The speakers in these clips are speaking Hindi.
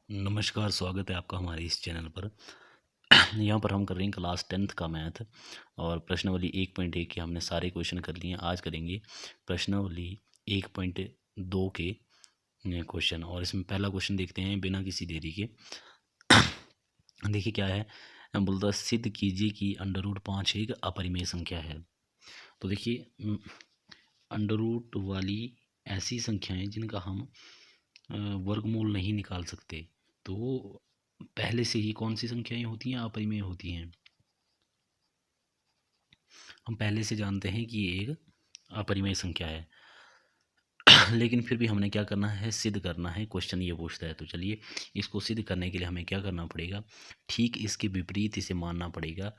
नमस्कार, स्वागत है आपका हमारे इस चैनल पर। यहाँ पर हम कर रहे हैं क्लास 10th का मैथ और प्रश्नावली 1.1 के हमने सारे क्वेश्चन कर लिए हैं। आज करेंगे प्रश्नावली 1.2 के क्वेश्चन और इसमें पहला क्वेश्चन देखते हैं बिना किसी देरी के। देखिए क्या है, बोलता सिद्ध कीजिए कि √5 एक अपरिमेय संख्या है। तो देखिए अंडर रूट वाली ऐसी संख्याएं जिनका हम वर्गमूल नहीं निकाल सकते, तो वो पहले से ही कौन सी संख्याएं होती हैं, अपरिमेय होती हैं। हम पहले से जानते हैं कि ये एक अपरिमेय संख्या है। लेकिन फिर भी हमने क्या करना है, सिद्ध करना है। क्वेश्चन ये पूछता है, तो चलिए इसको सिद्ध करने के लिए हमें क्या करना पड़ेगा, ठीक इसके विपरीत इसे मानना पड़ेगा।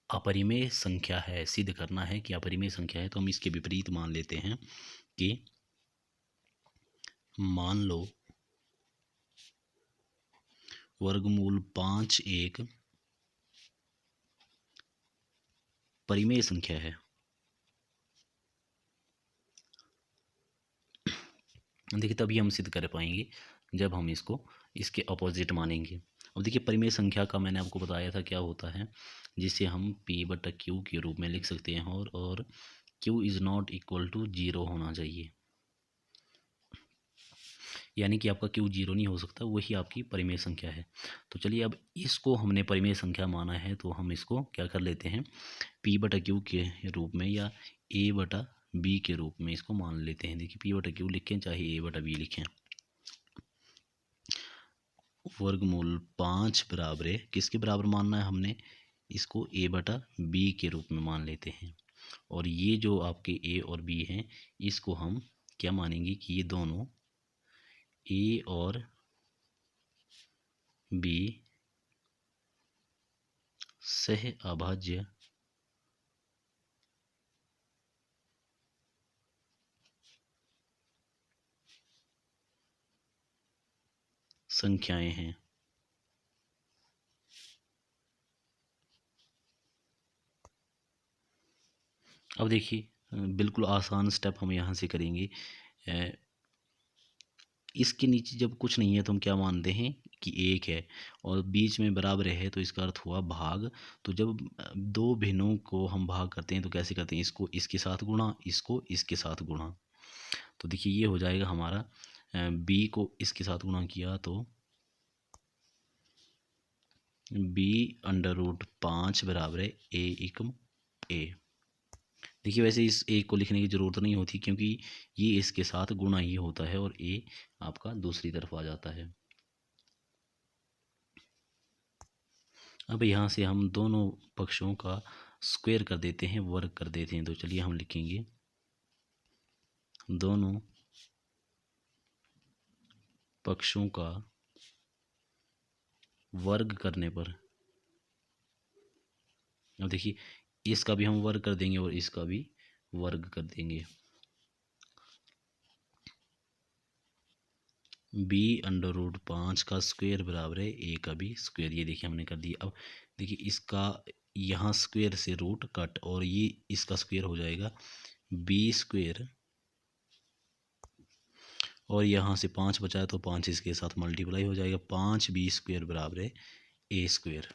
अपरिमेय संख्या है, सिद्ध करना है कि अपरिमेय संख्या है, तो हम इसके विपरीत मान लेते हैं कि मान लो वर्गमूल 5 एक परिमेय संख्या है। देखिए तभी हम सिद्ध कर पाएंगे जब हम इसको इसके अपोजिट मानेंगे। अब देखिए परिमेय संख्या का मैंने आपको बताया था क्या होता है, जिसे हम P/Q के रूप में लिख सकते हैं और Q is not equal to 0 होना चाहिए, यानी कि आपका Q 0 नहीं हो सकता, वही आपकी परिमेय संख्या है। तो चलिए अब इसको हमने परिमेय संख्या माना है, तो हम इसको क्या कर लेते हैं, P/Q के रूप में या A/B के रूप में इसको मान लेते हैं। देखिए P/Q लिखें चाहे A/B लिखें। वर्गमूल 5 बराबर है, किसके बराबर मानना है हमने, इसको A/B के रूप में मान लेते हैं। और ये जो आपके A और B हैं, इसको हम क्या मानेंगे कि ये दोनों A और B सह अभाज्य संख्याएं हैं। अब देखिए बिल्कुल आसान स्टेप हम यहाँ से करेंगे। इसके नीचे जब कुछ नहीं है तो हम क्या मानते हैं कि एक है, और बीच में बराबर है तो इसका अर्थ हुआ भाग। तो जब दो भिन्नों को हम भाग करते हैं तो कैसे करते हैं, इसको इसके साथ गुणा, इसको इसके साथ गुणा। तो देखिए ये हो जाएगा हमारा, बी को इसके साथ गुणा किया तो B/5 बराबर है A एकम A। देखिए वैसे इस A को लिखने की ज़रूरत नहीं होती, क्योंकि ये इसके साथ गुणा ही होता है और A आपका दूसरी तरफ आ जाता है। अब यहाँ से हम दोनों पक्षों का स्क्वायर कर देते हैं, वर्ग कर देते हैं। तो चलिए हम लिखेंगे दोनों पक्षों का वर्ग करने पर, अब देखिए इसका भी हम वर्ग कर देंगे और इसका भी वर्ग कर देंगे। B/5 का स्क्वायर बराबर है A का भी स्क्वायर। ये देखिए हमने कर दिया। अब देखिए इसका यहाँ स्क्वायर से रूट कट, और ये इसका स्क्वायर हो जाएगा B स्क्वायर, और यहाँ से 5 बचा है तो 5 इसके साथ मल्टीप्लाई हो जाएगा। 5B² बराबर है A²।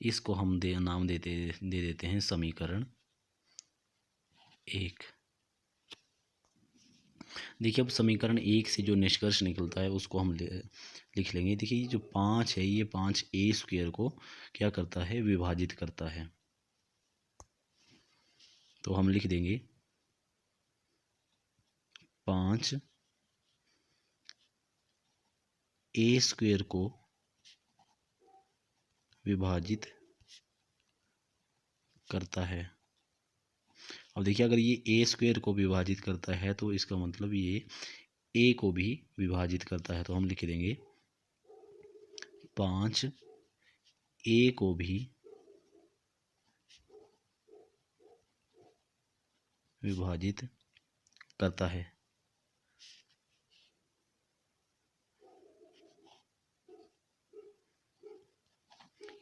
इसको हम नाम दे देते हैं समीकरण 1। देखिए अब समीकरण 1 से जो निष्कर्ष निकलता है उसको हम लिख लेंगे। देखिए ये जो 5 है, ये 5A² को क्या करता है, विभाजित करता है। तो हम लिख देंगे 5A² को विभाजित करता है। अब देखिए अगर ये A² को विभाजित करता है तो इसका मतलब ये A को भी विभाजित करता है। तो हम लिख देंगे 5A को भी विभाजित करता है।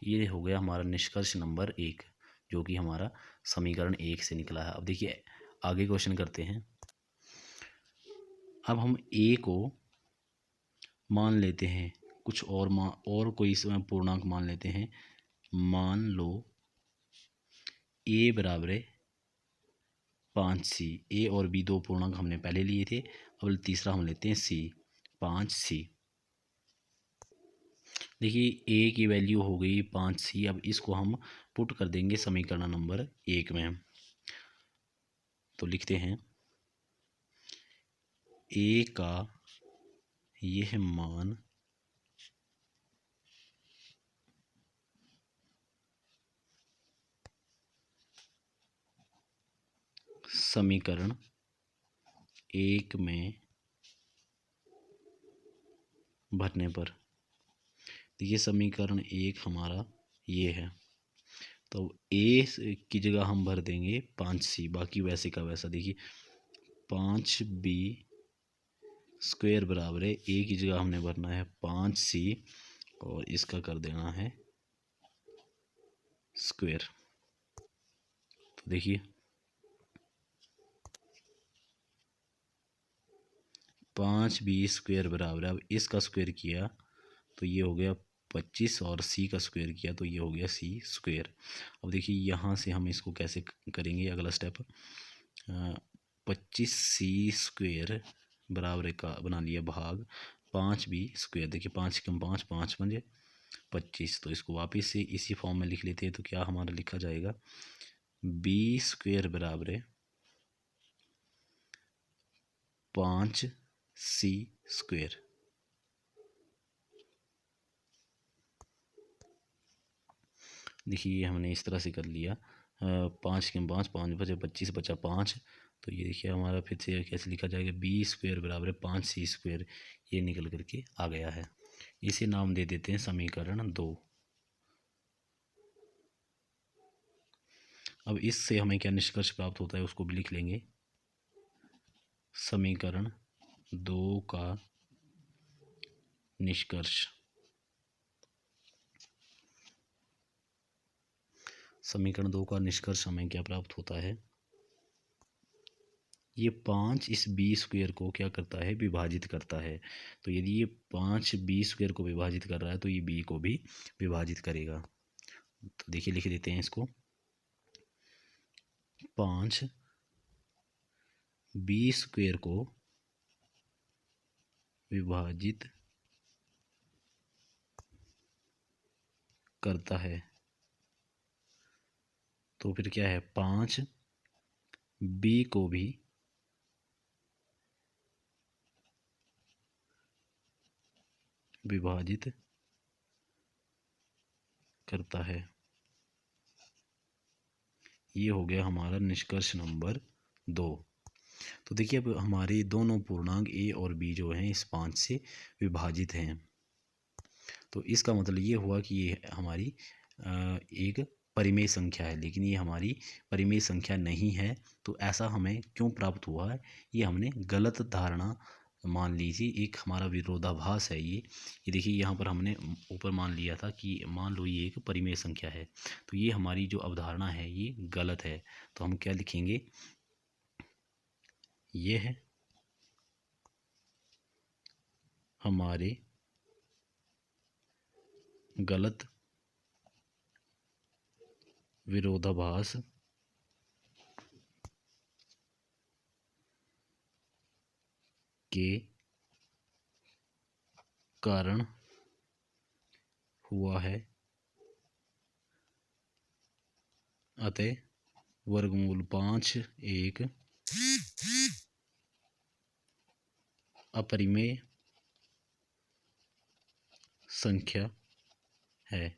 ये हो गया हमारा निष्कर्ष नंबर 1, जो कि हमारा समीकरण 1 से निकला है। अब देखिए आगे क्वेश्चन करते हैं। अब हम A को मान लेते हैं कुछ और कोई इसमें पूर्णांक मान लेते हैं। मान लो a बराबर है 5c। a और b दो पूर्णांक हमने पहले लिए थे, अब तीसरा हम लेते हैं c, 5c। देखिए a की वैल्यू हो गई 5c। अब इसको हम पुट कर देंगे समीकरण नंबर 1 में। तो लिखते हैं a का यह मान समीकरण 1 में भरने पर, देखिए समीकरण 1 हमारा ये है। तो a की जगह हम भर देंगे 5c, बाकी वैसे का वैसा। देखिए 5b स्क्वायर बराबर है, a की जगह हमने भरना है 5c और इसका कर देना है स्क्वायर। तो देखिए 5b स्क्वायर बराबर है, अब इसका स्क्वायर किया तो ये हो गया 25 और c का स्क्वायर किया तो ये हो गया c स्क्वायर। अब देखिए यहाँ से हम इसको कैसे करेंगे, अगला स्टेप 25c स्क्वायर बराबर का बना लिया भाग 5b स्क्वायर। देखिए 5 कम 5, 5 पंजे 25। तो इसको वापस से इसी फॉर्म में लिख लेते हैं। तो क्या हमारा लिखा जाएगा, b स्क्वायर बराबर है 5c स्क्वायर। देखिए हमने इस तरह से कर लिया। 5 के 5, 5 बचे 25, बचा 5। तो ये देखिए हमारा फिर से कैसे लिखा जाएगा, b स्क्वायर बराबर है 5c स्क्वायर। ये निकल करके आ गया है। इसे नाम दे देते हैं समीकरण 2। अब इससे हमें क्या निष्कर्ष प्राप्त होता है उसको भी लिख लेंगे। समीकरण 2 का निष्कर्ष, समीकरण 2 का निष्कर्ष हमें क्या प्राप्त होता है, ये 5 इस b स्क्वायर को क्या करता है, विभाजित करता है। तो यदि ये 5 b स्क्वायर को विभाजित कर रहा है तो ये b को भी विभाजित करेगा। तो देखिए लिख देते हैं इसको, 5 b स्क्वायर को विभाजित करता है। तो फिर क्या है, 5 b को भी विभाजित करता है। ये हो गया हमारा निष्कर्ष नंबर 2। तो देखिए अब हमारे दोनों पूर्णांक a और b जो हैं इस 5 से विभाजित हैं। तो इसका मतलब ये हुआ कि ये हमारी एक परिमेय संख्या है, लेकिन ये हमारी परिमेय संख्या नहीं है। तो ऐसा हमें क्यों प्राप्त हुआ है, ये हमने गलत धारणा मान ली थी, एक हमारा विरोधाभास है ये देखिए यहाँ पर हमने ऊपर मान लिया था कि मान लो ये एक परिमेय संख्या है। तो ये हमारी जो अवधारणा है ये गलत है। तो हम क्या लिखेंगे, ये है हमारे गलत विरोधाभास के कारण हुआ है, अतः वर्गमूल 5 एक अपरिमेय संख्या है।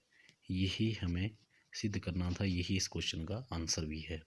यही हमें सिद्ध करना था, यही इस क्वेश्चन का आंसर भी है।